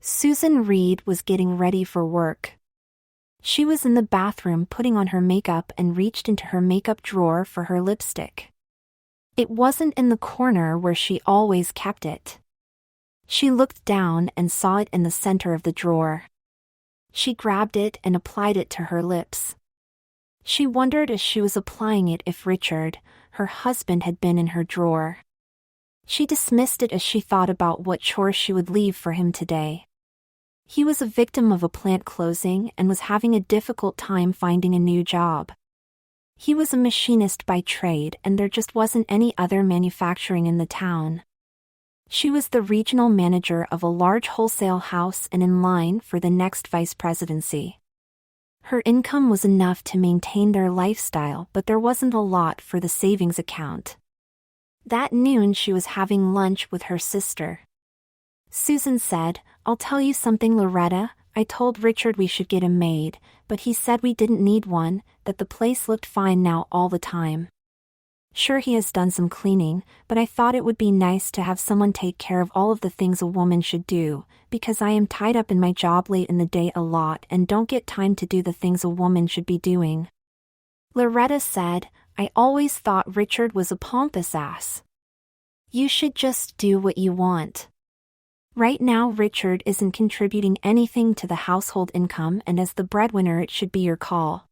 Susan Reed was getting ready for work. She was in the bathroom putting on her makeup and reached into her makeup drawer for her lipstick. It wasn't in the corner where she always kept it. She looked down and saw it in the center of the drawer. She grabbed it and applied it to her lips. She wondered as she was applying it if Richard, her husband, had been in her drawer. She dismissed it as she thought about what chores she would leave for him today. He was a victim of a plant closing and was having a difficult time finding a new job. He was a machinist by trade and there just wasn't any other manufacturing in the town. She was the regional manager of a large wholesale house and in line for the next vice presidency. Her income was enough to maintain their lifestyle, but there wasn't a lot for the savings account. That noon she was having lunch with her sister. Susan said, "I'll tell you something, Loretta. I told Richard we should get a maid, but he said we didn't need one, that the place looked fine now all the time. Sure, he has done some cleaning, but I thought it would be nice to have someone take care of all of the things a woman should do, because I am tied up in my job late in the day a lot and don't get time to do the things a woman should be doing." Loretta said, "I always thought Richard was a pompous ass. You should just do what you want. Right now Richard isn't contributing anything to the household income, and as the breadwinner it should be your call."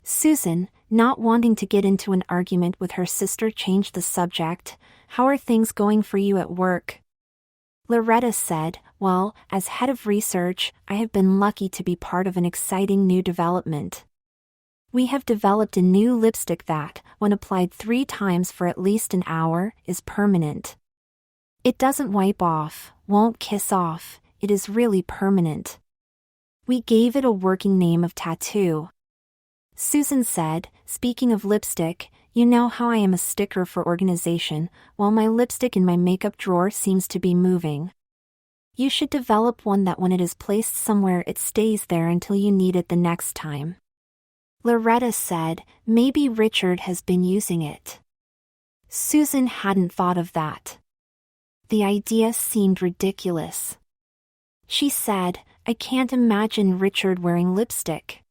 Susan, not wanting to get into an argument with her sister, changed the subject. "How are things going for you at work?" Loretta said, "Well, as head of research, I have been lucky to be part of an exciting new development. We have developed a new lipstick that, when applied 3 times for at least an hour, is permanent. It doesn't wipe off, won't kiss off, it is really permanent. We gave it a working name of tattoo." Susan said, "Speaking of lipstick, you know how I am a sticker for organization. Well, my lipstick in my makeup drawer seems to be moving. You should develop one that when it is placed somewhere it stays there until you need it the next time." Loretta said, "Maybe Richard has been using it." Susan hadn't thought of that. The idea seemed ridiculous. She said, "I can't imagine Richard wearing lipstick."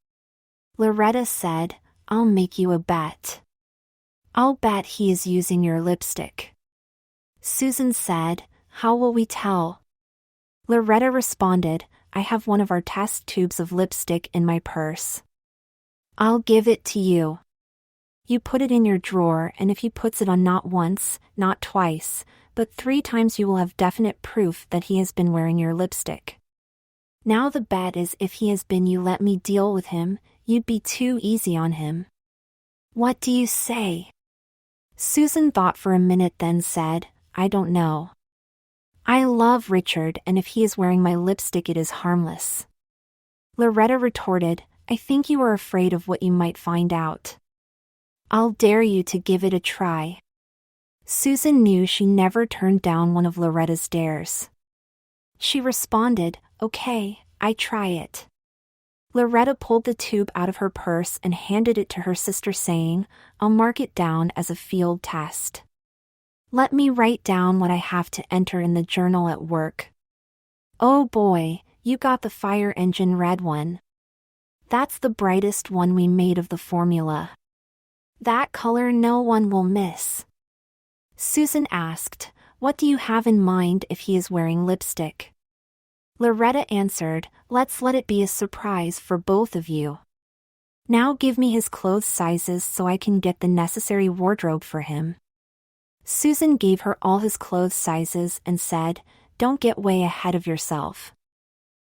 Loretta said, "I'll make you a bet. I'll bet he is using your lipstick." Susan said, "How will we tell?" Loretta responded, "I have one of our test tubes of lipstick in my purse. I'll give it to you. You put it in your drawer, and if he puts it on not once, not twice, but 3 times, you will have definite proof that he has been wearing your lipstick. Now the bet is if he has been, you let me deal with him. You'd be too easy on him. What do you say?" Susan thought for a minute, then said, "I don't know. I love Richard, and if he is wearing my lipstick it is harmless." Loretta retorted, "I think you are afraid of what you might find out. I'll dare you to give it a try." Susan knew she never turned down one of Loretta's dares. She responded, "Okay, I try it." Loretta pulled the tube out of her purse and handed it to her sister, saying, "I'll mark it down as a field test. Let me write down what I have to enter in the journal at work." "Oh boy, you got the fire engine red one. That's the brightest one we made of the formula. That color no one will miss." Susan asked, "What do you have in mind if he is wearing lipstick?" Loretta answered, "Let's let it be a surprise for both of you. Now give me his clothes sizes so I can get the necessary wardrobe for him." Susan gave her all his clothes sizes and said, "Don't get way ahead of yourself.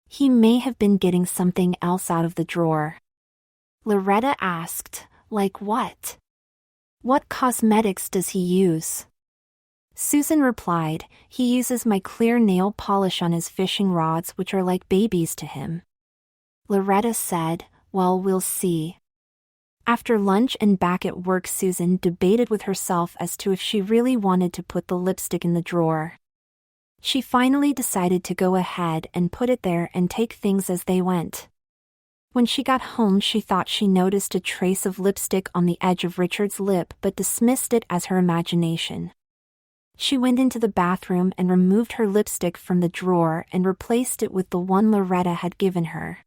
He may have been getting something else out of the drawer." Loretta asked, "Like what? What cosmetics does he use?" Susan replied, "He uses my clear nail polish on his fishing rods, which are like babies to him." Loretta said, "Well, we'll see." After lunch and back at work, Susan debated with herself as to if she really wanted to put the lipstick in the drawer. She finally decided to go ahead and put it there and take things as they went. When she got home, she thought she noticed a trace of lipstick on the edge of Richard's lip, but dismissed it as her imagination. She went into the bathroom and removed her lipstick from the drawer and replaced it with the one Loretta had given her.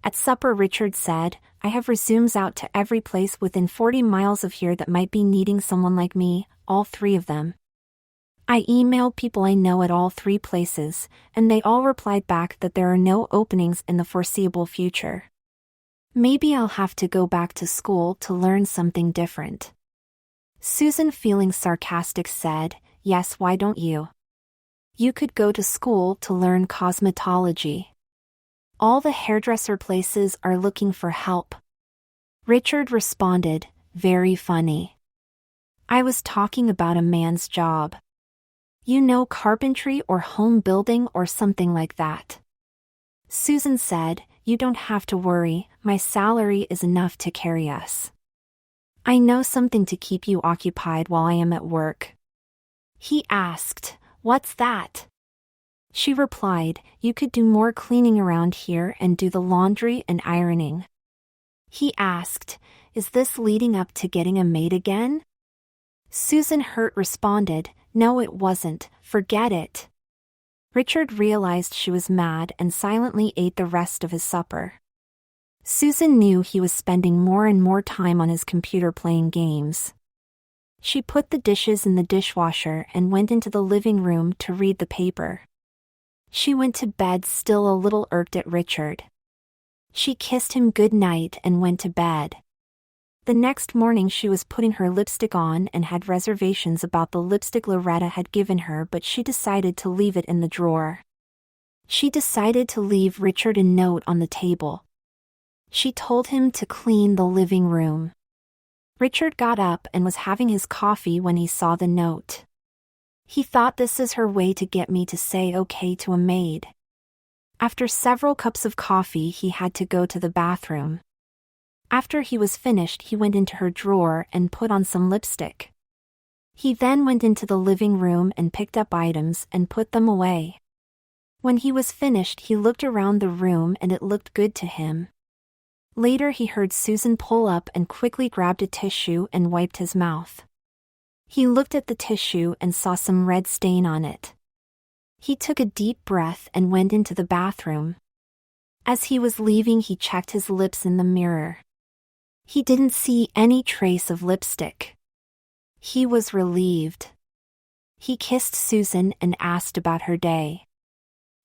At supper, Richard said, "I have resumes out to every place within 40 miles of here that might be needing someone like me, all 3 of them. I emailed people I know at all 3 places, and they all replied back that there are no openings in the foreseeable future. Maybe I'll have to go back to school to learn something different." Susan, feeling sarcastic, said, "Yes, why don't you? You could go to school to learn cosmetology. All the hairdresser places are looking for help." Richard responded, "Very funny. I was talking about a man's job. You know, carpentry or home building or something like that." Susan said, "You don't have to worry, my salary is enough to carry us. I know something to keep you occupied while I am at work." He asked, "What's that?" She replied, "You could do more cleaning around here and do the laundry and ironing." He asked, "Is this leading up to getting a maid again?" Susan, hurt, responded, "No, it wasn't, forget it." Richard realized she was mad and silently ate the rest of his supper. Susan knew he was spending more and more time on his computer playing games. She put the dishes in the dishwasher and went into the living room to read the paper. She went to bed still a little irked at Richard. She kissed him good night and went to bed. The next morning she was putting her lipstick on and had reservations about the lipstick Loretta had given her, but she decided to leave it in the drawer. She decided to leave Richard a note on the table. She told him to clean the living room. Richard got up and was having his coffee when he saw the note. He thought, "This is her way to get me to say okay to a maid." After several cups of coffee, he had to go to the bathroom. After he was finished, he went into her drawer and put on some lipstick. He then went into the living room and picked up items and put them away. When he was finished, he looked around the room and it looked good to him. Later, he heard Susan pull up and quickly grabbed a tissue and wiped his mouth. He looked at the tissue and saw some red stain on it. He took a deep breath and went into the bathroom. As he was leaving, he checked his lips in the mirror. He didn't see any trace of lipstick. He was relieved. He kissed Susan and asked about her day.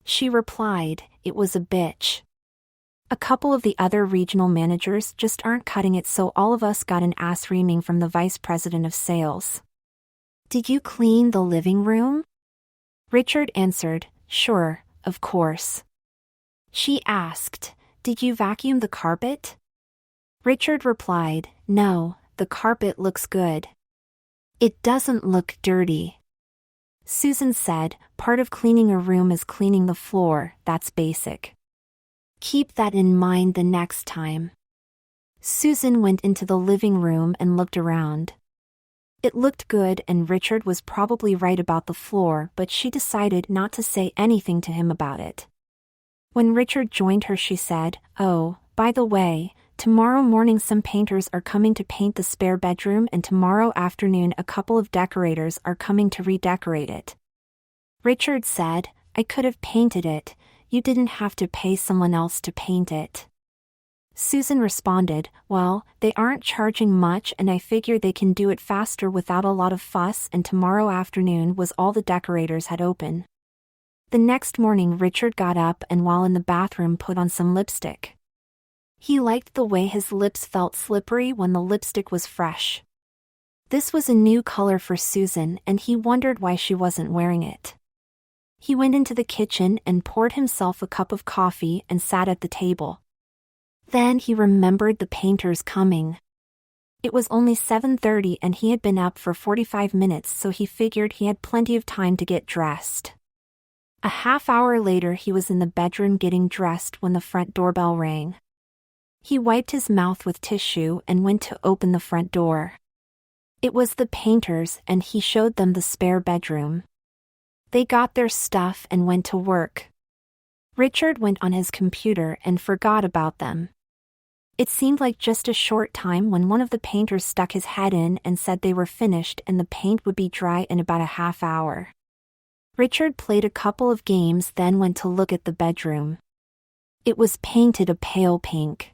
She replied, "It was a bitch. A couple of the other regional managers just aren't cutting it, so all of us got an ass reaming from the vice president of sales." "Did you clean the living room?" Richard answered, "Sure, of course." She asked, "Did you vacuum the carpet?" Richard replied, "No, the carpet looks good. It doesn't look dirty." Susan said, "Part of cleaning a room is cleaning the floor, that's basic. Keep that in mind the next time." Susan went into the living room and looked around. It looked good and Richard was probably right about the floor, but she decided not to say anything to him about it. When Richard joined her, she said, "Oh, by the way, tomorrow morning some painters are coming to paint the spare bedroom, and tomorrow afternoon a couple of decorators are coming to redecorate it." Richard said, "I could have painted it. You didn't have to pay someone else to paint it." Susan responded, "Well, they aren't charging much and I figure they can do it faster without a lot of fuss, and tomorrow afternoon was all the decorators had open." The next morning Richard got up and while in the bathroom put on some lipstick. He liked the way his lips felt slippery when the lipstick was fresh. This was a new color for Susan and he wondered why she wasn't wearing it. He went into the kitchen and poured himself a cup of coffee and sat at the table. Then he remembered the painters coming. It was only 7:30 and he had been up for 45 minutes, so he figured he had plenty of time to get dressed. A half hour later he was in the bedroom getting dressed when the front doorbell rang. He wiped his mouth with tissue and went to open the front door. It was the painters and he showed them the spare bedroom. They got their stuff and went to work. Richard went on his computer and forgot about them. It seemed like just a short time when one of the painters stuck his head in and said they were finished and the paint would be dry in about a half hour. Richard played a couple of games, then went to look at the bedroom. It was painted a pale pink.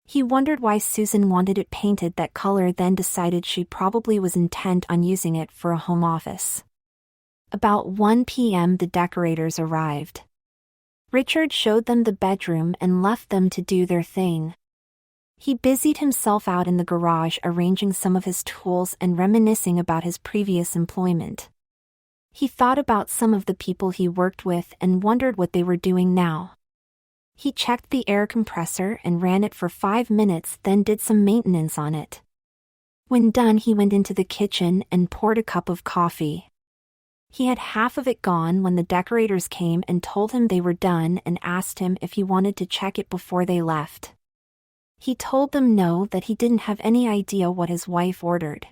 He wondered why Susan wanted it painted that color, then decided she probably was intent on using it for a home office. About 1 p.m. the decorators arrived. Richard showed them the bedroom and left them to do their thing. He busied himself out in the garage arranging some of his tools and reminiscing about his previous employment. He thought about some of the people he worked with and wondered what they were doing now. He checked the air compressor and ran it for 5 minutes, then did some maintenance on it. When done, he went into the kitchen and poured a cup of coffee. He had half of it gone when the decorators came and told him they were done and asked him if he wanted to check it before they left. He told them no, that he didn't have any idea what his wife ordered.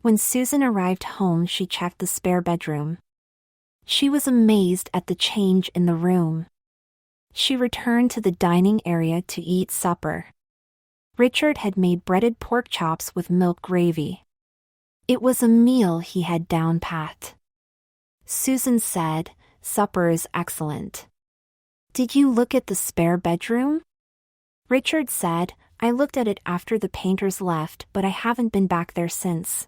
When Susan arrived home, she checked the spare bedroom. She was amazed at the change in the room. She returned to the dining area to eat supper. Richard had made breaded pork chops with milk gravy. It was a meal he had down pat. Susan said, "Supper is excellent. Did you look at the spare bedroom?" Richard said, "I looked at it after the painters left, but I haven't been back there since."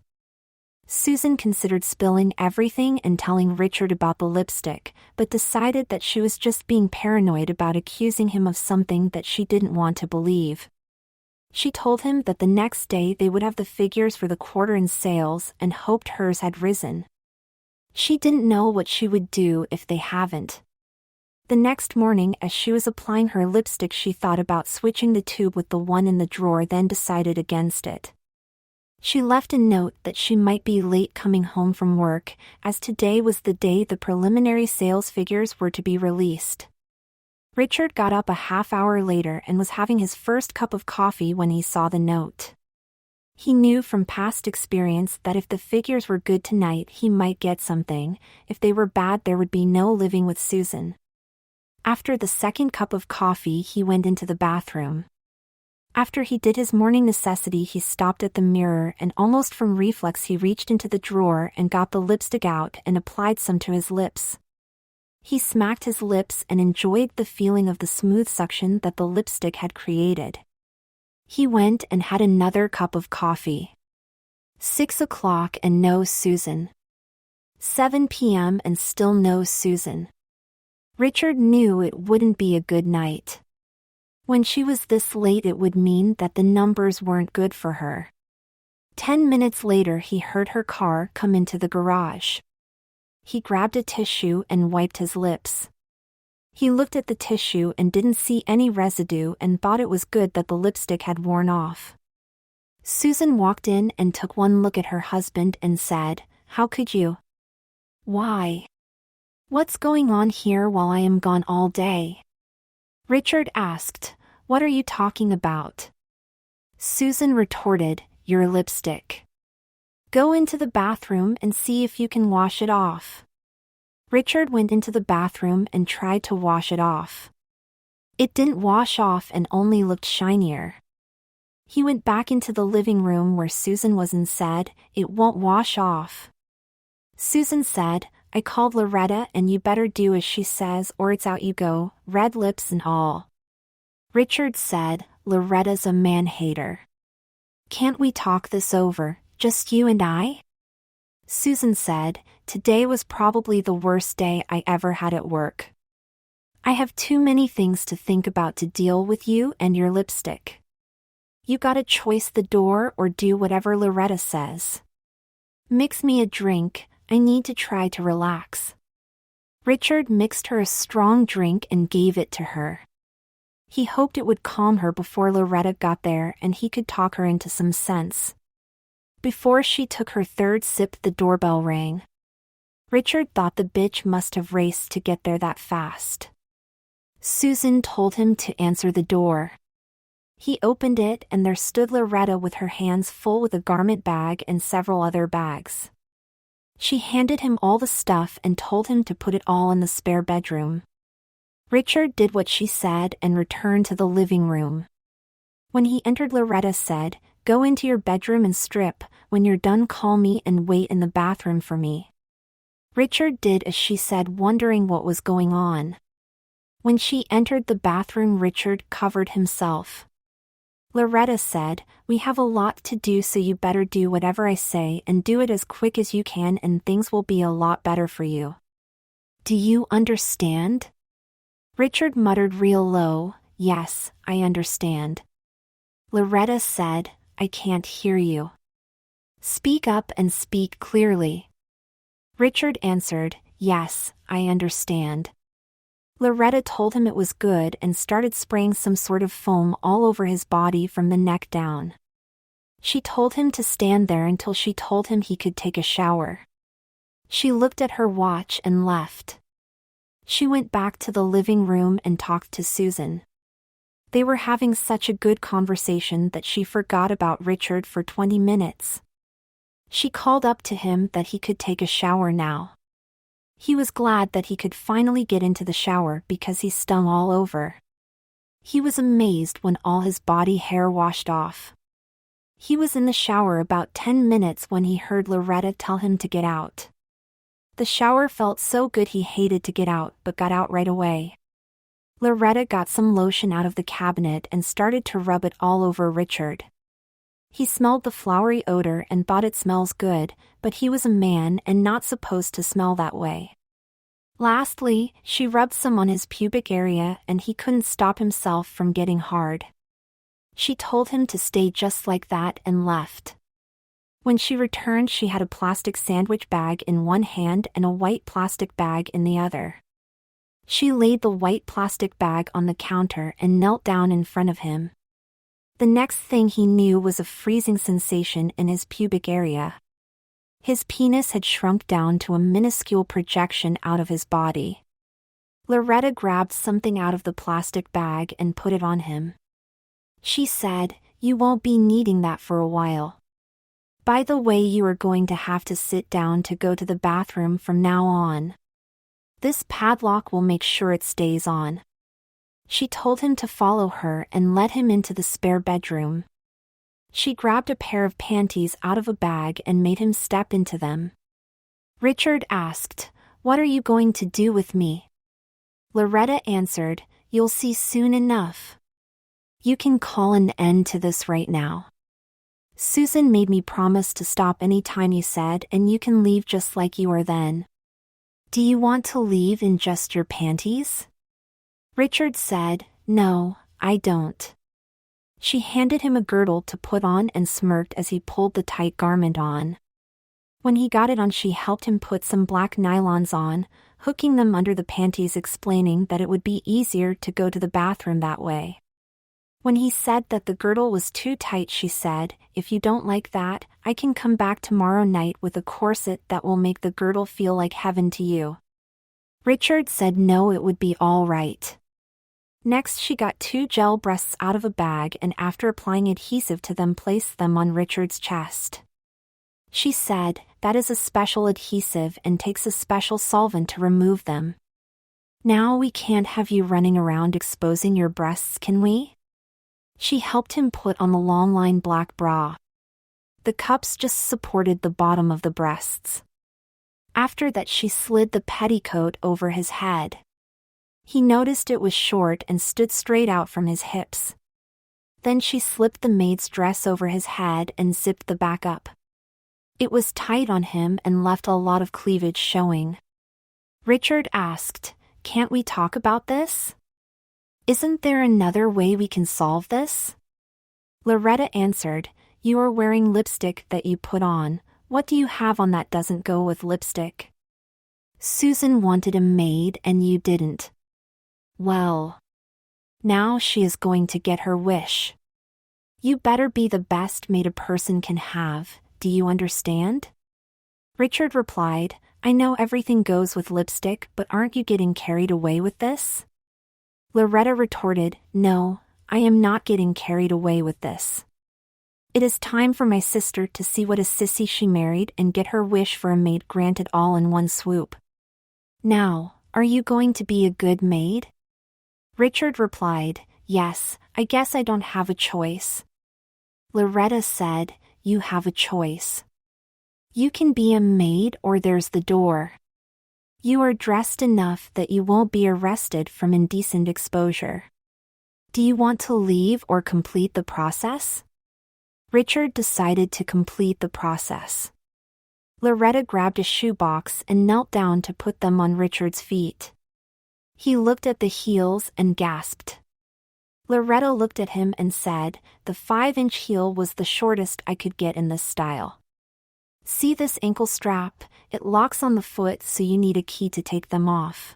Susan considered spilling everything and telling Richard about the lipstick, but decided that she was just being paranoid about accusing him of something that she didn't want to believe. She told him that the next day they would have the figures for the quarter in sales and hoped hers had risen. She didn't know what she would do if they haven't. The next morning, as she was applying her lipstick, she thought about switching the tube with the one in the drawer, then decided against it. She left a note that she might be late coming home from work, as today was the day the preliminary sales figures were to be released. Richard got up a half hour later and was having his first cup of coffee when he saw the note. He knew from past experience that if the figures were good tonight, he might get something. If they were bad, there would be no living with Susan. After the second cup of coffee, he went into the bathroom. After he did his morning necessity, he stopped at the mirror and almost from reflex he reached into the drawer and got the lipstick out and applied some to his lips. He smacked his lips and enjoyed the feeling of the smooth suction that the lipstick had created. He went and had another cup of coffee. 6 o'clock and no Susan. 7 p.m. and still no Susan. Richard knew it wouldn't be a good night. When she was this late, it would mean that the numbers weren't good for her. 10 minutes later, he heard her car come into the garage. He grabbed a tissue and wiped his lips. He looked at the tissue and didn't see any residue and thought it was good that the lipstick had worn off. Susan walked in and took one look at her husband and said, "How could you? Why? What's going on here while I am gone all day?" Richard asked, "What are you talking about?" Susan retorted, "Your lipstick. Go into the bathroom and see if you can wash it off." Richard went into the bathroom and tried to wash it off. It didn't wash off and only looked shinier. He went back into the living room where Susan was and said, "It won't wash off." Susan said, "I called Loretta and you better do as she says or it's out you go, red lips and all." Richard said, "Loretta's a man-hater. Can't we talk this over, just you and I?" Susan said, "Today was probably the worst day I ever had at work. I have too many things to think about to deal with you and your lipstick. You gotta choice the door or do whatever Loretta says. Mix me a drink, I need to try to relax." Richard mixed her a strong drink and gave it to her. He hoped it would calm her before Loretta got there and he could talk her into some sense. Before she took her third sip, the doorbell rang. Richard thought the bitch must have raced to get there that fast. Susan told him to answer the door. He opened it and there stood Loretta with her hands full with a garment bag and several other bags. She handed him all the stuff and told him to put it all in the spare bedroom. Richard did what she said and returned to the living room. When he entered, Loretta said, "Go into your bedroom and strip. When you're done, call me and wait in the bathroom for me." Richard did as she said, wondering what was going on. When she entered the bathroom, Richard covered himself. Loretta said, "We have a lot to do, so you better do whatever I say and do it as quick as you can, and things will be a lot better for you. Do you understand?" Richard muttered real low, "Yes, I understand." Loretta said, "I can't hear you. Speak up and speak clearly." Richard answered, "Yes, I understand." Loretta told him it was good and started spraying some sort of foam all over his body from the neck down. She told him to stand there until she told him he could take a shower. She looked at her watch and left. She went back to the living room and talked to Susan. They were having such a good conversation that she forgot about Richard for 20 minutes. She called up to him that he could take a shower now. He was glad that he could finally get into the shower because he stung all over. He was amazed when all his body hair washed off. He was in the shower about 10 minutes when he heard Loretta tell him to get out. The shower felt so good he hated to get out but got out right away. Loretta got some lotion out of the cabinet and started to rub it all over Richard. He smelled the flowery odor and thought it smells good, but he was a man and not supposed to smell that way. Lastly, she rubbed some on his pubic area and he couldn't stop himself from getting hard. She told him to stay just like that and left. When she returned, she had a plastic sandwich bag in one hand and a white plastic bag in the other. She laid the white plastic bag on the counter and knelt down in front of him. The next thing he knew was a freezing sensation in his pubic area. His penis had shrunk down to a minuscule projection out of his body. Loretta grabbed something out of the plastic bag and put it on him. She said, "You won't be needing that for a while. By the way, you are going to have to sit down to go to the bathroom from now on. This padlock will make sure it stays on." She told him to follow her and led him into the spare bedroom. She grabbed a pair of panties out of a bag and made him step into them. Richard asked, "What are you going to do with me?" Loretta answered, "You'll see soon enough. You can call an end to this right now. Susan made me promise to stop any time you said, and you can leave just like you are then. Do you want to leave in just your panties?" Richard said, "No, I don't." She handed him a girdle to put on and smirked as he pulled the tight garment on. When he got it on, she helped him put some black nylons on, hooking them under the panties, explaining that it would be easier to go to the bathroom that way. When he said that the girdle was too tight, she said, "If you don't like that, I can come back tomorrow night with a corset that will make the girdle feel like heaven to you." Richard said no, it would be all right. Next, she got 2 gel breasts out of a bag and after applying adhesive to them, placed them on Richard's chest. She said, "That is a special adhesive and takes a special solvent to remove them. Now we can't have you running around exposing your breasts, can we?" She helped him put on the long line black bra. The cups just supported the bottom of the breasts. After that, she slid the petticoat over his head. He noticed it was short and stood straight out from his hips. Then she slipped the maid's dress over his head and zipped the back up. It was tight on him and left a lot of cleavage showing. Richard asked, "Can't we talk about this? Isn't there another way we can solve this?" Loretta answered, "You are wearing lipstick that you put on. What do you have on that doesn't go with lipstick? Susan wanted a maid and you didn't. Well, now she is going to get her wish. You better be the best maid a person can have, do you understand?" Richard replied, "I know everything goes with lipstick, but aren't you getting carried away with this?" Loretta retorted, "No, I am not getting carried away with this. It is time for my sister to see what a sissy she married and get her wish for a maid granted all in one swoop. Now, are you going to be a good maid?" Richard replied, "Yes, I guess I don't have a choice. Loretta said, you have a choice. You can be a maid or there's the door. You are dressed enough that you won't be arrested from indecent exposure. Do you want to leave or complete the process? Richard decided to complete the process. Loretta grabbed a shoebox and knelt down to put them on Richard's feet. He looked at the heels and gasped. Loretta looked at him and said, the 5-inch heel was the shortest I could get in this style. See this ankle strap? It locks on the foot, so you need a key to take them off.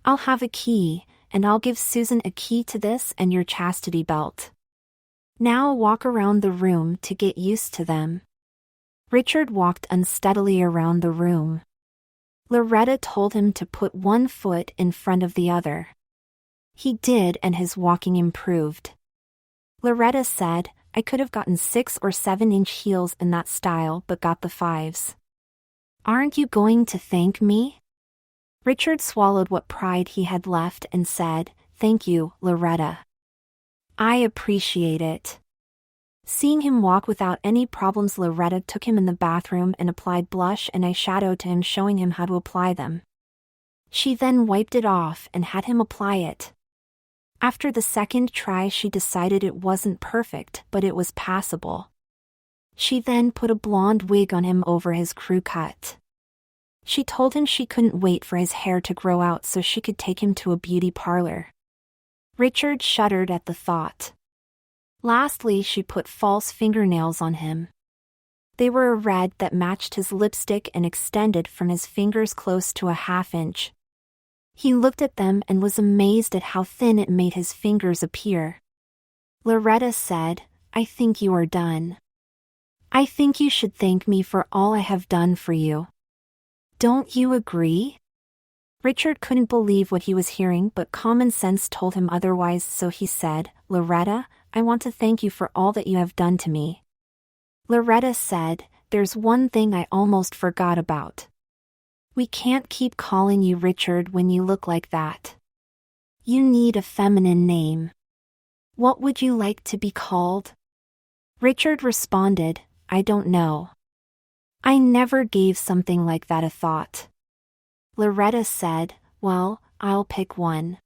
I'll have a key, and I'll give Susan a key to this and your chastity belt. Now walk around the room to get used to them. Richard walked unsteadily around the room. Loretta told him to put one foot in front of the other. He did, and his walking improved. Loretta said, I could have gotten 6 or 7-inch heels in that style but got the 5s. Aren't you going to thank me? Richard swallowed what pride he had left and said, thank you, Loretta. I appreciate it. Seeing him walk without any problems, Loretta took him in the bathroom and applied blush and eyeshadow to him, showing him how to apply them. She then wiped it off and had him apply it. After the second try, she decided it wasn't perfect, but it was passable. She then put a blonde wig on him over his crew cut. She told him she couldn't wait for his hair to grow out so she could take him to a beauty parlor. Richard shuddered at the thought. Lastly, she put false fingernails on him. They were a red that matched his lipstick and extended from his fingers close to a 1/2 inch. He looked at them and was amazed at how thin it made his fingers appear. Loretta said, I think you are done. I think you should thank me for all I have done for you. Don't you agree? Richard couldn't believe what he was hearing, but common sense told him otherwise, so he said, Loretta, I want to thank you for all that you have done to me. Loretta said, there's one thing I almost forgot about. We can't keep calling you Richard when you look like that. You need a feminine name. What would you like to be called? Richard responded, I don't know. I never gave something like that a thought. Loretta said, well, I'll pick one.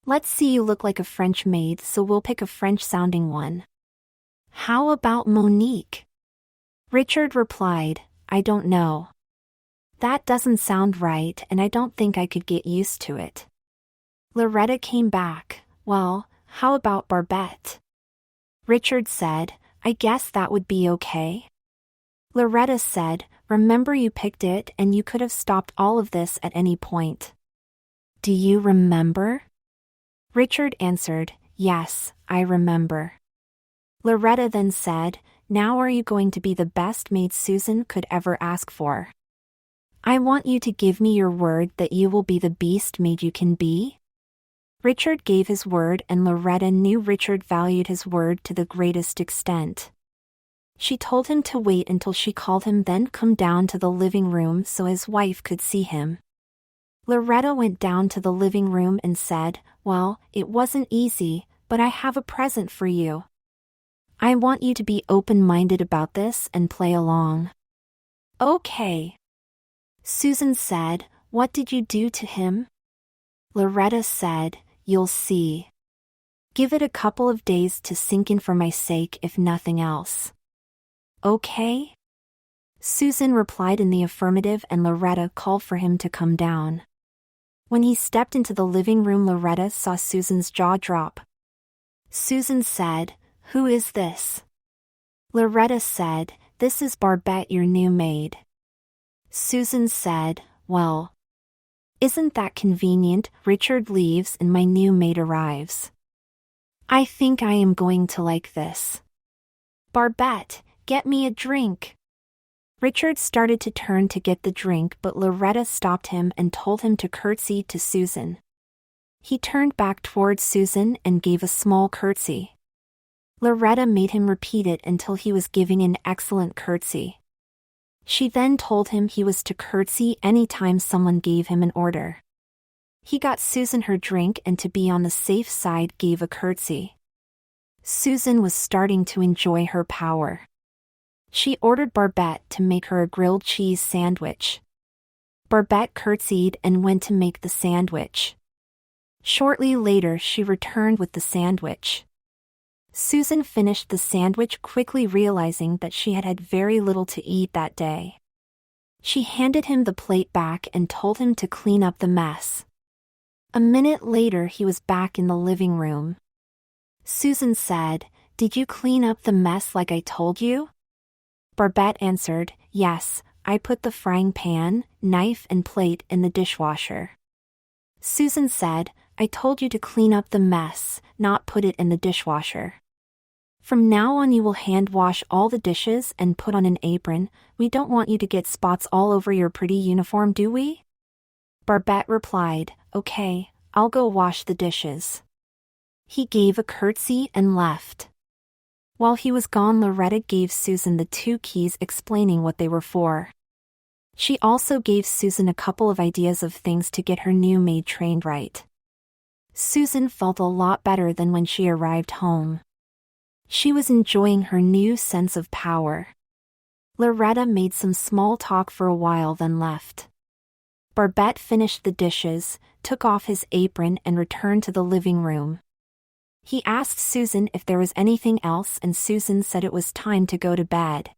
Let's see, you look like a French maid, so we'll pick a French-sounding one. How about Monique? Richard replied, I don't know. That doesn't sound right, and I don't think I could get used to it. Loretta came back, well, how about Barbette? Richard said, I guess that would be okay. Loretta said, remember you picked it and you could have stopped all of this at any point. Do you remember? Richard answered, yes, I remember. Loretta then said, now are you going to be the best maid Susan could ever ask for? I want you to give me your word that you will be the best maid you can be. Richard gave his word, and Loretta knew Richard valued his word to the greatest extent. She told him to wait until she called him, then come down to the living room so his wife could see him. Loretta went down to the living room and said, well, it wasn't easy, but I have a present for you. I want you to be open-minded about this and play along. Okay. Susan said, what did you do to him? Loretta said, you'll see. Give it a couple of days to sink in for my sake, if nothing else. Okay? Susan replied in the affirmative, and Loretta called for him to come down. When he stepped into the living room, Loretta saw Susan's jaw drop. Susan said, who is this? Loretta said, this is Barbette, your new maid. Susan said, well, isn't that convenient? Richard leaves and my new maid arrives. I think I am going to like this. Barbette, get me a drink. Richard started to turn to get the drink, but Loretta stopped him and told him to curtsy to Susan. He turned back towards Susan and gave a small curtsy. Loretta made him repeat it until he was giving an excellent curtsy. She then told him he was to curtsy any time someone gave him an order. He got Susan her drink and, to be on the safe side, gave a curtsy. Susan was starting to enjoy her power. She ordered Barbette to make her a grilled cheese sandwich. Barbette curtsied and went to make the sandwich. Shortly later she returned with the sandwich. Susan finished the sandwich, quickly realizing that she had had very little to eat that day. She handed him the plate back and told him to clean up the mess. A minute later he was back in the living room. Susan said, "Did you clean up the mess like I told you?" Barbette answered, "Yes, I put the frying pan, knife and plate in the dishwasher." Susan said, "I told you to clean up the mess, not put it in the dishwasher. From now on you will hand wash all the dishes and put on an apron. We don't want you to get spots all over your pretty uniform, do we?" Barbette replied, "Okay, I'll go wash the dishes." He gave a curtsy and left. While he was gone, Loretta gave Susan the 2 keys explaining what they were for. She also gave Susan a couple of ideas of things to get her new maid trained right. Susan felt a lot better than when she arrived home. She was enjoying her new sense of power. Loretta made some small talk for a while then left. Barbette finished the dishes, took off his apron and returned to the living room. He asked Susan if there was anything else and Susan said it was time to go to bed.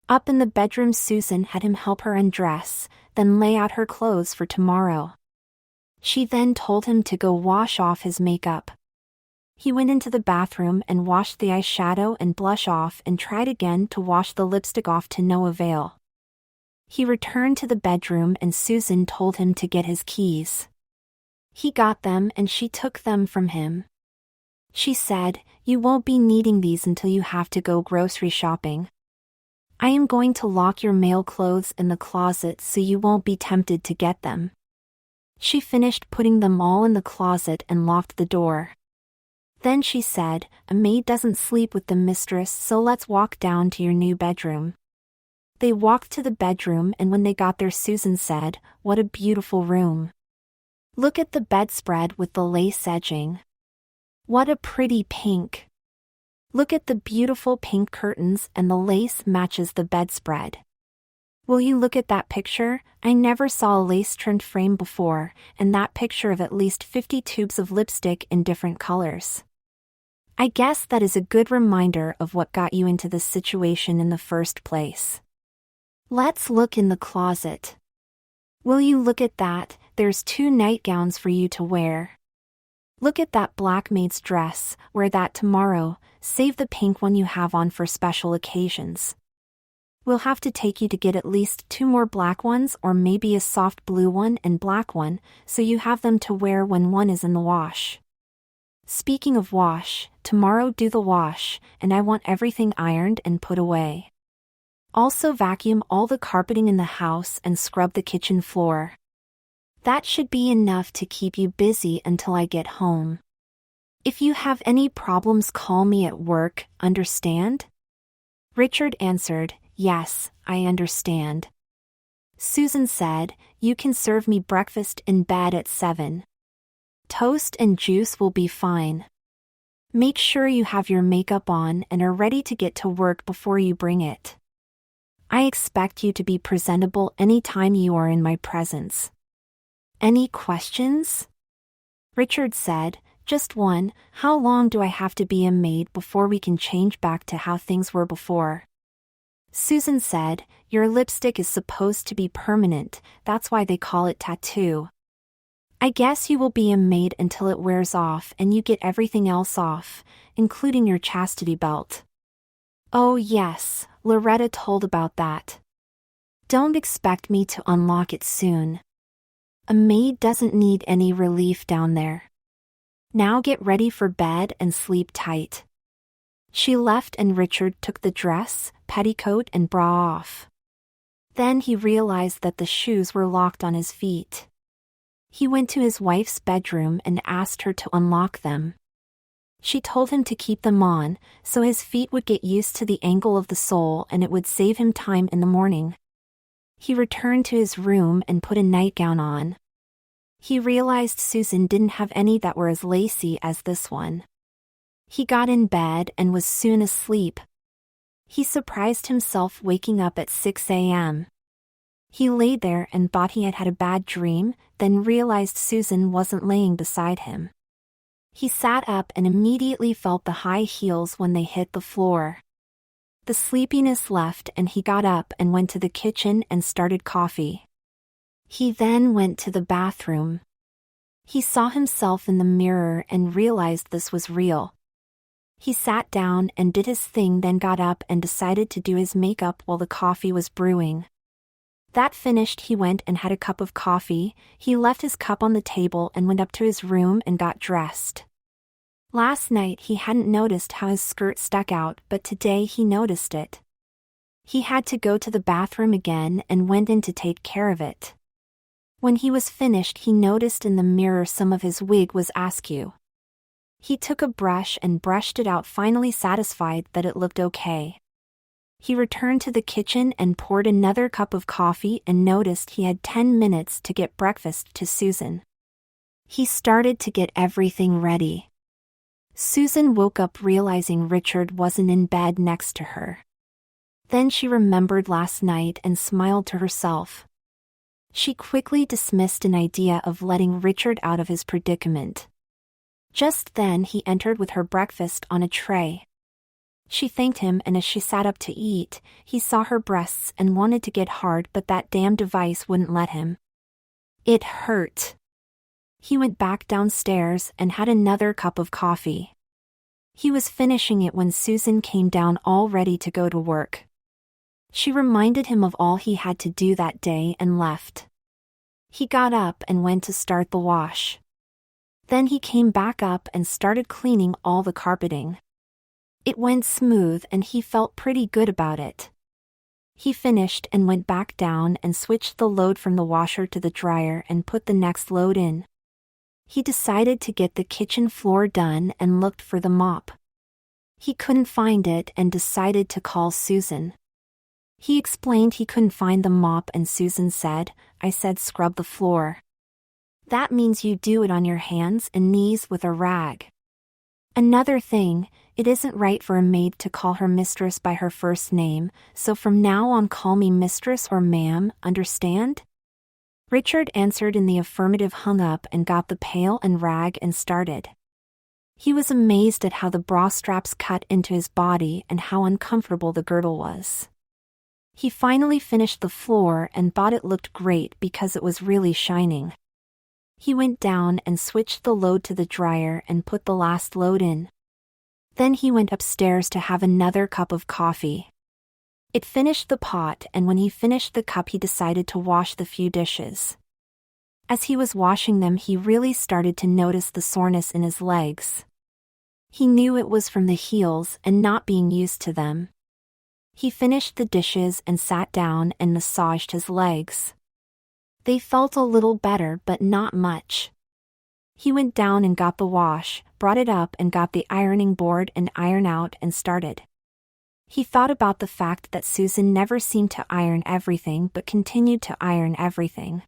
Up in the bedroom, Susan had him help her undress, then lay out her clothes for tomorrow. She then told him to go wash off his makeup. He went into the bathroom and washed the eyeshadow and blush off and tried again to wash the lipstick off to no avail. He returned to the bedroom and Susan told him to get his keys. He got them and she took them from him. She said, "You won't be needing these until you have to go grocery shopping. I am going to lock your male clothes in the closet so you won't be tempted to get them." She finished putting them all in the closet and locked the door. Then she said, "A maid doesn't sleep with the mistress, so let's walk down to your new bedroom." They walked to the bedroom and when they got there Susan said, "What a beautiful room. Look at the bedspread with the lace edging. What a pretty pink. Look at the beautiful pink curtains and the lace matches the bedspread. Will you look at that picture? I never saw a lace-trimmed frame before, and that picture of at least 50 tubes of lipstick in different colors. I guess that is a good reminder of what got you into this situation in the first place. Let's look in the closet. Will you look at that? There's 2 nightgowns for you to wear. Look at that black maid's dress, wear that tomorrow, save the pink one you have on for special occasions. We'll have to take you to get at least 2 more black ones or maybe a soft blue one and black one, so you have them to wear when one is in the wash. Speaking of wash, tomorrow do the wash, and I want everything ironed and put away. Also vacuum all the carpeting in the house and scrub the kitchen floor. That should be enough to keep you busy until I get home. If you have any problems, call me at work, understand?" Richard answered, "Yes, I understand." Susan said, "You can serve me breakfast in bed at 7. Toast and juice will be fine. Make sure you have your makeup on and are ready to get to work before you bring it. I expect you to be presentable anytime you are in my presence. Any questions?" Richard said, "Just one. How long do I have to be a maid before we can change back to how things were before?" Susan said, "Your lipstick is supposed to be permanent, that's why they call it tattoo. I guess you will be a maid until it wears off and you get everything else off, including your chastity belt." "Oh yes," Loretta told about that. "Don't expect me to unlock it soon. A maid doesn't need any relief down there. Now get ready for bed and sleep tight." She left and Richard took the dress, petticoat and bra off. Then he realized that the shoes were locked on his feet. He went to his wife's bedroom and asked her to unlock them. She told him to keep them on, so his feet would get used to the angle of the sole and it would save him time in the morning. He returned to his room and put a nightgown on. He realized Susan didn't have any that were as lacy as this one. He got in bed and was soon asleep. He surprised himself waking up at 6 a.m. He lay there and thought he had had a bad dream, then realized Susan wasn't laying beside him. He sat up and immediately felt the high heels when they hit the floor. The sleepiness left and he got up and went to the kitchen and started coffee. He then went to the bathroom. He saw himself in the mirror and realized this was real. He sat down and did his thing, then got up and decided to do his makeup while the coffee was brewing. That finished, he went and had a cup of coffee. He left his cup on the table and went up to his room and got dressed. Last night he hadn't noticed how his skirt stuck out, but today he noticed it. He had to go to the bathroom again and went in to take care of it. When he was finished, he noticed in the mirror some of his wig was askew. He took a brush and brushed it out, finally satisfied that it looked okay. He returned to the kitchen and poured another cup of coffee and noticed he had 10 minutes to get breakfast to Susan. He started to get everything ready. Susan woke up realizing Richard wasn't in bed next to her. Then she remembered last night and smiled to herself. She quickly dismissed an idea of letting Richard out of his predicament. Just then he entered with her breakfast on a tray. She thanked him, and as she sat up to eat, he saw her breasts and wanted to get hard, but that damn device wouldn't let him. It hurt. He went back downstairs and had another cup of coffee. He was finishing it when Susan came down all ready to go to work. She reminded him of all he had to do that day and left. He got up and went to start the wash. Then he came back up and started cleaning all the carpeting. It went smooth and he felt pretty good about it. He finished and went back down and switched the load from the washer to the dryer and put the next load in. He decided to get the kitchen floor done and looked for the mop. He couldn't find it and decided to call Susan. He explained he couldn't find the mop and Susan said, "I said scrub the floor. That means you do it on your hands and knees with a rag. Another thing, it isn't right for a maid to call her mistress by her first name, so from now on call me mistress or ma'am, understand?" Richard answered in the affirmative, hung up and got the pail and rag and started. He was amazed at how the bra straps cut into his body and how uncomfortable the girdle was. He finally finished the floor and thought it looked great because it was really shining. He went down and switched the load to the dryer and put the last load in. Then he went upstairs to have another cup of coffee. It finished the pot, and when he finished the cup he decided to wash the few dishes. As he was washing them he really started to notice the soreness in his legs. He knew it was from the heels and not being used to them. He finished the dishes and sat down and massaged his legs. They felt a little better but not much. He went down and got the wash, brought it up and got the ironing board and iron out and started. He thought about the fact that Susan never seemed to iron everything but continued to iron everything.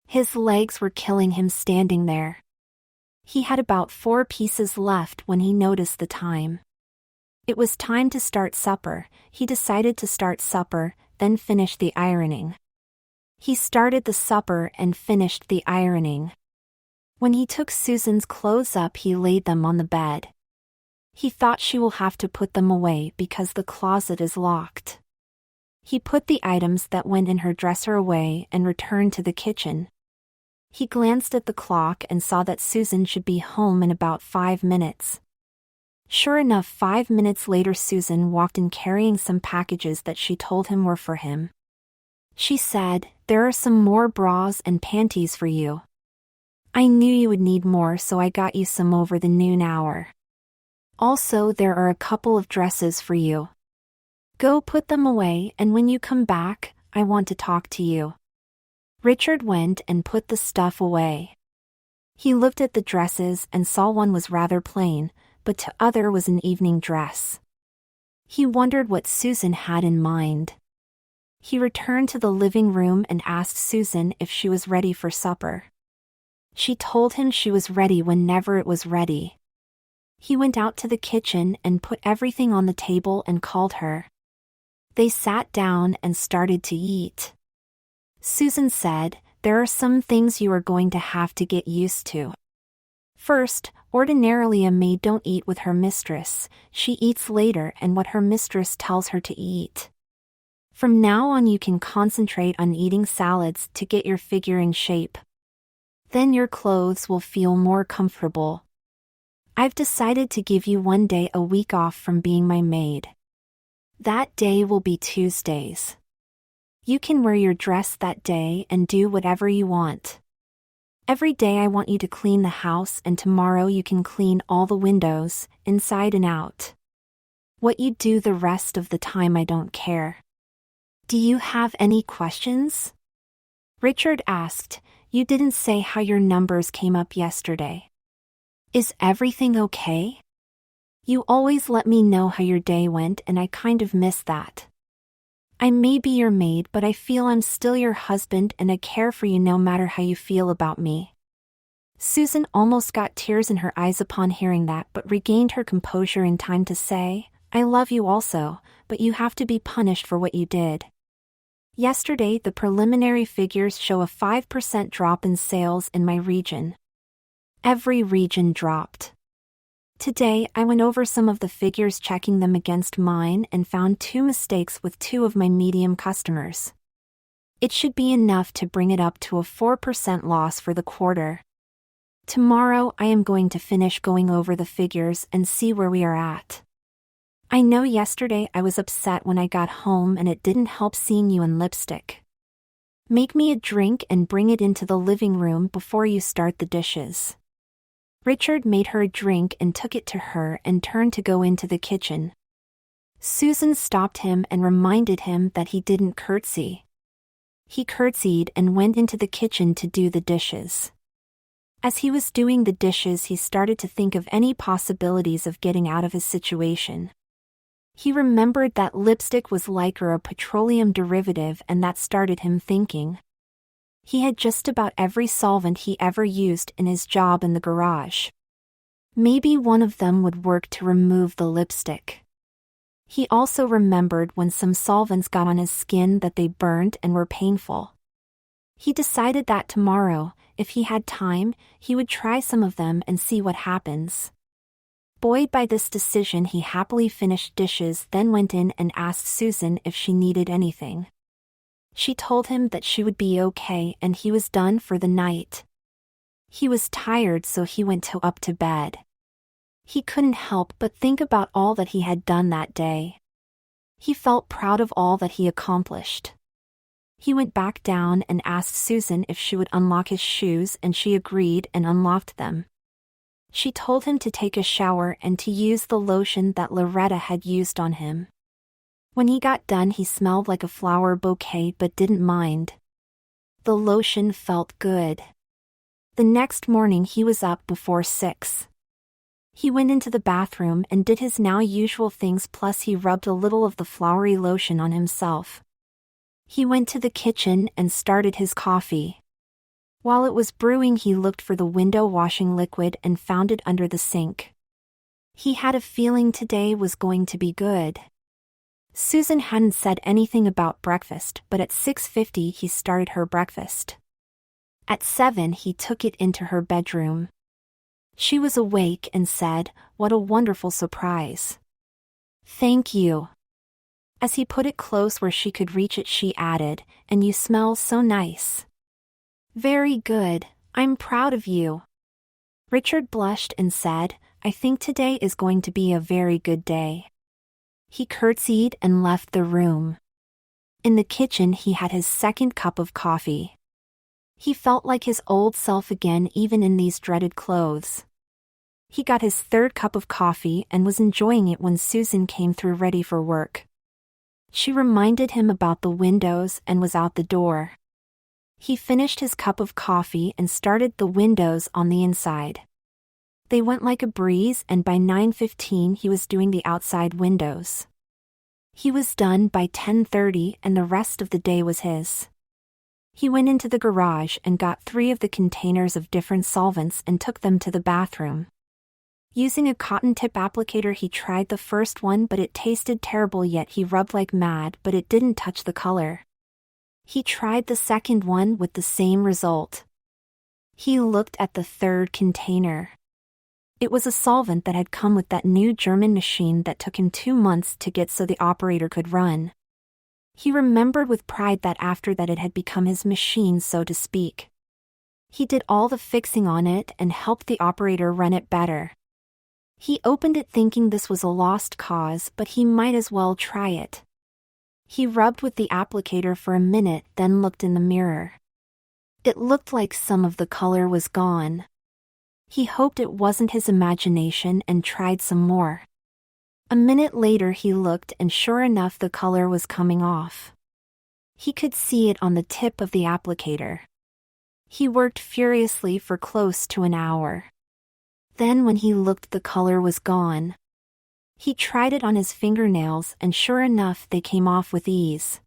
His legs were killing him standing there. He had about 4 pieces left when he noticed the time. It was time to start supper. He decided to start supper, then finish the ironing. He started the supper and finished the ironing. When he took Susan's clothes up he laid them on the bed. He thought she will have to put them away because the closet is locked. He put the items that went in her dresser away and returned to the kitchen. He glanced at the clock and saw that Susan should be home in about 5 minutes. Sure enough, 5 minutes later Susan walked in carrying some packages that she told him were for him. She said, "There are some more bras and panties for you. I knew you would need more, so I got you some over the noon hour. Also, there are a couple of dresses for you. Go put them away, and when you come back, I want to talk to you." Richard went and put the stuff away. He looked at the dresses and saw one was rather plain, but the other was an evening dress. He wondered what Susan had in mind. He returned to the living room and asked Susan if she was ready for supper. She told him she was ready whenever it was ready. He went out to the kitchen and put everything on the table and called her. They sat down and started to eat. Susan said, "There are some things you are going to have to get used to. First, ordinarily a maid don't eat with her mistress, she eats later and what her mistress tells her to eat. From now on you can concentrate on eating salads to get your figure in shape. Then your clothes will feel more comfortable. I've decided to give you one day a week off from being my maid. That day will be Tuesdays. You can wear your dress that day and do whatever you want. Every day I want you to clean the house and tomorrow you can clean all the windows, inside and out. What you do the rest of the time I don't care. Do you have any questions?" Richard asked, "You didn't say how your numbers came up yesterday. Is everything okay? You always let me know how your day went and I kind of miss that. I may be your maid but I feel I'm still your husband and I care for you no matter how you feel about me." Susan almost got tears in her eyes upon hearing that but regained her composure in time to say, "I love you also, but you have to be punished for what you did. Yesterday the preliminary figures show a 5% drop in sales in my region. Every region dropped. Today I went over some of the figures checking them against mine and found 2 mistakes with 2 of my medium customers. It should be enough to bring it up to a 4% loss for the quarter. Tomorrow I am going to finish going over the figures and see where we are at. I know yesterday I was upset when I got home and it didn't help seeing you in lipstick. Make me a drink and bring it into the living room before you start the dishes." Richard made her a drink and took it to her and turned to go into the kitchen. Susan stopped him and reminded him that he didn't curtsy. He curtsied and went into the kitchen to do the dishes. As he was doing the dishes he started to think of any possibilities of getting out of his situation. He remembered that lipstick was like a petroleum derivative and that started him thinking. He had just about every solvent he ever used in his job in the garage. Maybe one of them would work to remove the lipstick. He also remembered when some solvents got on his skin that they burned and were painful. He decided that tomorrow, if he had time, he would try some of them and see what happens. Buoyed by this decision he happily finished dishes then went in and asked Susan if she needed anything. She told him that she would be okay and he was done for the night. He was tired so he went up to bed. He couldn't help but think about all that he had done that day. He felt proud of all that he accomplished. He went back down and asked Susan if she would unlock his shoes and she agreed and unlocked them. She told him to take a shower and to use the lotion that Loretta had used on him. When he got done he smelled like a flower bouquet but didn't mind. The lotion felt good. The next morning he was up before 6. He went into the bathroom and did his now usual things plus he rubbed a little of the flowery lotion on himself. He went to the kitchen and started his coffee. While it was brewing he looked for the window washing liquid and found it under the sink. He had a feeling today was going to be good. Susan hadn't said anything about breakfast but at 6:50 he started her breakfast. At 7 he took it into her bedroom. She was awake and said, "What a wonderful surprise." "Thank you." As he put it close where she could reach it she added, "And you smell so nice." "Very good, I'm proud of you." Richard blushed and said, "I think today is going to be a very good day." He curtsied and left the room. In the kitchen he had his second cup of coffee. He felt like his old self again even in these dreaded clothes. He got his third cup of coffee and was enjoying it when Susan came through ready for work. She reminded him about the windows and was out the door. He finished his cup of coffee and started the windows on the inside. They went like a breeze and by 9:15 he was doing the outside windows. He was done by 10:30 and the rest of the day was his. He went into the garage and got 3 of the containers of different solvents and took them to the bathroom. Using a cotton tip applicator, he tried the first one, but it tasted terrible, yet he rubbed like mad, but it didn't touch the color. He tried the second one with the same result. He looked at the third container. It was a solvent that had come with that new German machine that took him 2 months to get so the operator could run. He remembered with pride that after that it had become his machine, so to speak. He did all the fixing on it and helped the operator run it better. He opened it thinking this was a lost cause, but he might as well try it. He rubbed with the applicator for a minute, then looked in the mirror. It looked like some of the color was gone. He hoped it wasn't his imagination and tried some more. A minute later he looked, and sure enough the color was coming off. He could see it on the tip of the applicator. He worked furiously for close to an hour. Then when he looked, the color was gone. He tried it on his fingernails, and sure enough they came off with ease.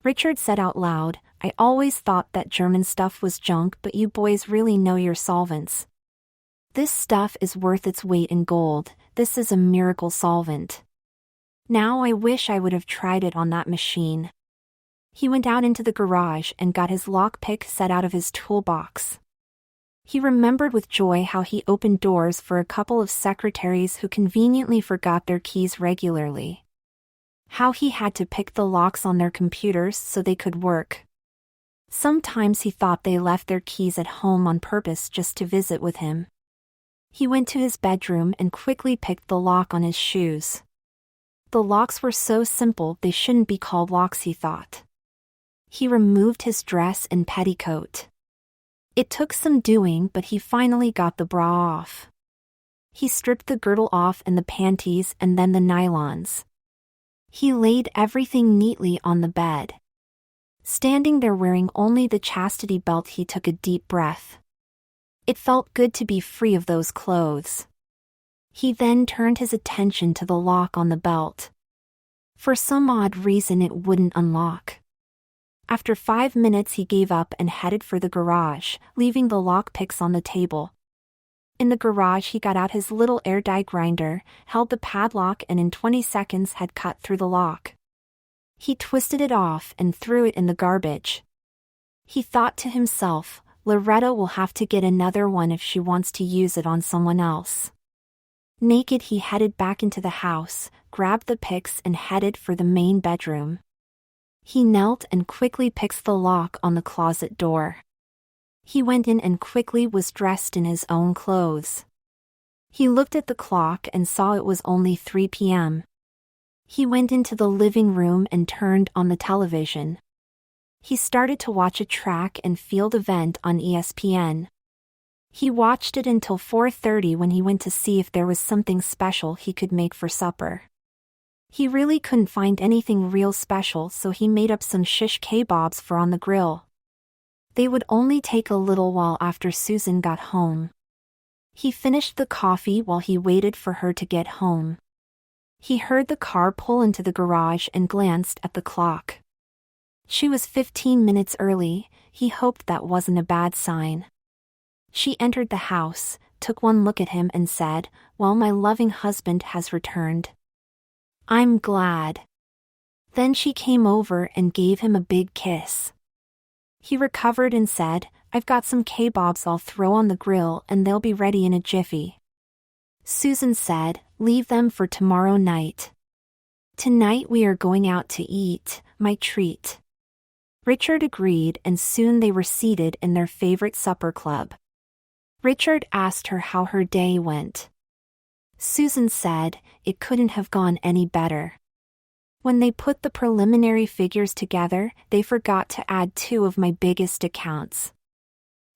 Richard said out loud, "I always thought that German stuff was junk, but you boys really know your solvents. This stuff is worth its weight in gold. This is a miracle solvent. Now I wish I would have tried it on that machine." He went out into the garage and got his lockpick set out of his toolbox. He remembered with joy how he opened doors for a couple of secretaries who conveniently forgot their keys regularly. How he had to pick the locks on their computers so they could work. Sometimes he thought they left their keys at home on purpose just to visit with him. He went to his bedroom and quickly picked the lock on his shoes. The locks were so simple they shouldn't be called locks, he thought. He removed his dress and petticoat. It took some doing, but he finally got the bra off. He stripped the girdle off and the panties and then the nylons. He laid everything neatly on the bed. Standing there wearing only the chastity belt, he took a deep breath. It felt good to be free of those clothes. He then turned his attention to the lock on the belt. For some odd reason it wouldn't unlock. After 5 minutes he gave up and headed for the garage, leaving the lockpicks on the table. In the garage he got out his little air dye grinder, held the padlock, and in 20 seconds had cut through the lock. He twisted it off and threw it in the garbage. He thought to himself, Loretta will have to get another one if she wants to use it on someone else. Naked he headed back into the house, grabbed the picks and headed for the main bedroom. He knelt and quickly picked the lock on the closet door. He went in and quickly was dressed in his own clothes. He looked at the clock and saw it was only 3 p.m. He went into the living room and turned on the television. He started to watch a track and field event on ESPN. He watched it until 4:30 when he went to see if there was something special he could make for supper. He really couldn't find anything real special, so he made up some shish kebabs for on the grill. They would only take a little while after Susan got home. He finished the coffee while he waited for her to get home. He heard the car pull into the garage and glanced at the clock. She was 15 minutes early. He hoped that wasn't a bad sign. She entered the house, took one look at him and said, "Well, my loving husband has returned. I'm glad." Then she came over and gave him a big kiss. He recovered and said, "I've got some kebabs I'll throw on the grill and they'll be ready in a jiffy." Susan said, "Leave them for tomorrow night. Tonight we are going out to eat, my treat." Richard agreed, and soon they were seated in their favorite supper club. Richard asked her how her day went. Susan said, "It couldn't have gone any better. When they put the preliminary figures together, they forgot to add 2 of my biggest accounts.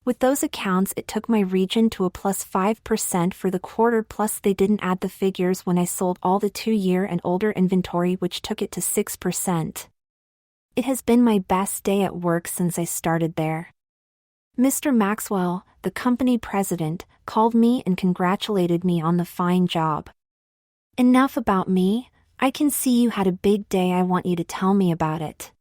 With those accounts it took my region to a plus 5% for the quarter, plus they didn't add the figures when I sold all the 2-year and older inventory, which took it to 6%. It has been my best day at work since I started there. Mr. Maxwell, the company president, called me and congratulated me on the fine job. Enough about me. I can see you had a big day. I want you to tell me about it."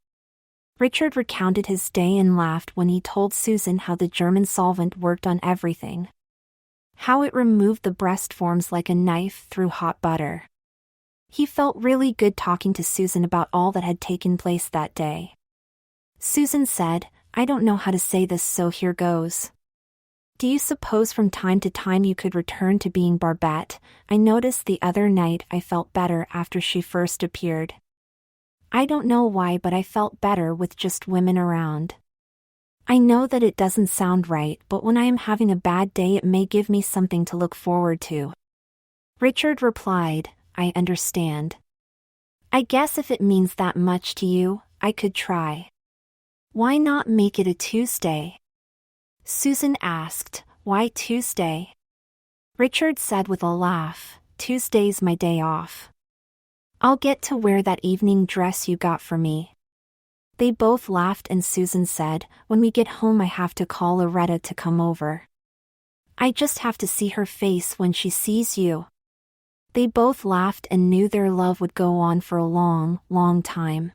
Richard recounted his day and laughed when he told Susan how the German solvent worked on everything. how it removed the breast forms like a knife through hot butter. He felt really good talking to Susan about all that had taken place that day. Susan said, "I don't know how to say this, so here goes. Do you suppose from time to time you could return to being Barbette? I noticed the other night I felt better after she first appeared. I don't know why, but I felt better with just women around. I know that it doesn't sound right, but when I am having a bad day it may give me something to look forward to." Richard replied, "I understand. I guess if it means that much to you, I could try. Why not make it a Tuesday?" Susan asked, "Why Tuesday?" Richard said with a laugh, "Tuesday's my day off. I'll get to wear that evening dress you got for me." They both laughed and Susan said, "When we get home I have to call Loretta to come over. I just have to see her face when she sees you." They both laughed and knew their love would go on for a long, long time.